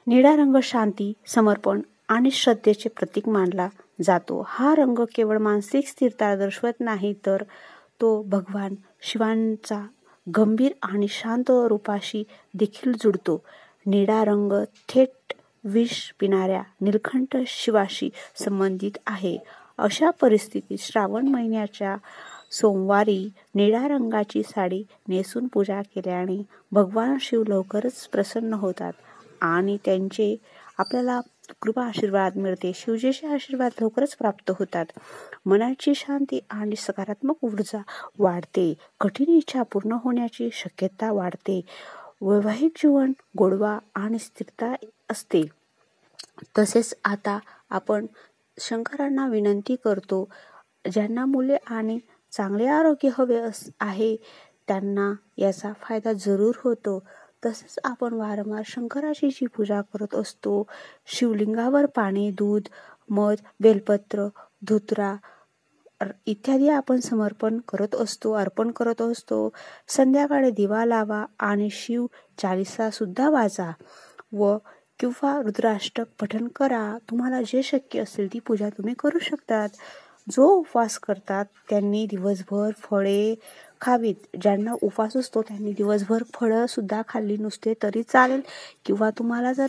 निळा रंग शांती, समर्पण आणि श्रद्धेचे प्रतीक मानला जातो. हा रंग केवळ मानसिक स्थिरता दर्शवत नाही, तर तो भगवान शिवांचा गंभीर आणि शांत रूपाशी देखील जुळतो. निळा रंग थेट विष पिणाऱ्या नीलकंठ शिवाशी संबंधित आहे. अशा परिस्थितीत श्रावण महिन्याच्या सोमवारी निळ्या रंगाची साडी नेसून पूजा केल्याने भगवान शिव लवकरच प्रसन्न होतात आणि त्यांचे आपल्याला कृपा आशीर्वाद मिळते. शिवजीचे आशीर्वाद लवकरच प्राप्त होतात. मनाची शांती आणि सकारात्मक ऊर्जा वाढते. कठीण इच्छा पूर्ण होण्याची शक्यता वाढते. वैवाहिक जीवन गोडवा आणि स्थिरता असते. तसेच आता आपण शंकरांना विनंती करतो, ज्यांना मुले आणि चांगले आरोग्य हवे आहे त्यांना याचा फायदा जरूर होतो. तसेच आपण वारंवार शंकराची जी पूजा करत असतो, शिवलिंगावर पाणी, दूध, मध, बेलपत्र, धुत्रा इत्यादी आपण अर्पण करत असतो. संध्याकाळी दिवा लावा आणि शिव चालीसा सुद्धा वाचा किंवा रुद्राष्टक पठण करा. तुम्हाला जे शक्य असेल ती पूजा तुम्ही करू शकतात. जो उपवास करतात त्यांनी दिवसभर फळे खावीत. ज्यांना उपवास असतो त्यांनी दिवसभर फळं सुद्धा खाल्ली नुसते तरी चालेल. किंवा तुम्हाला जर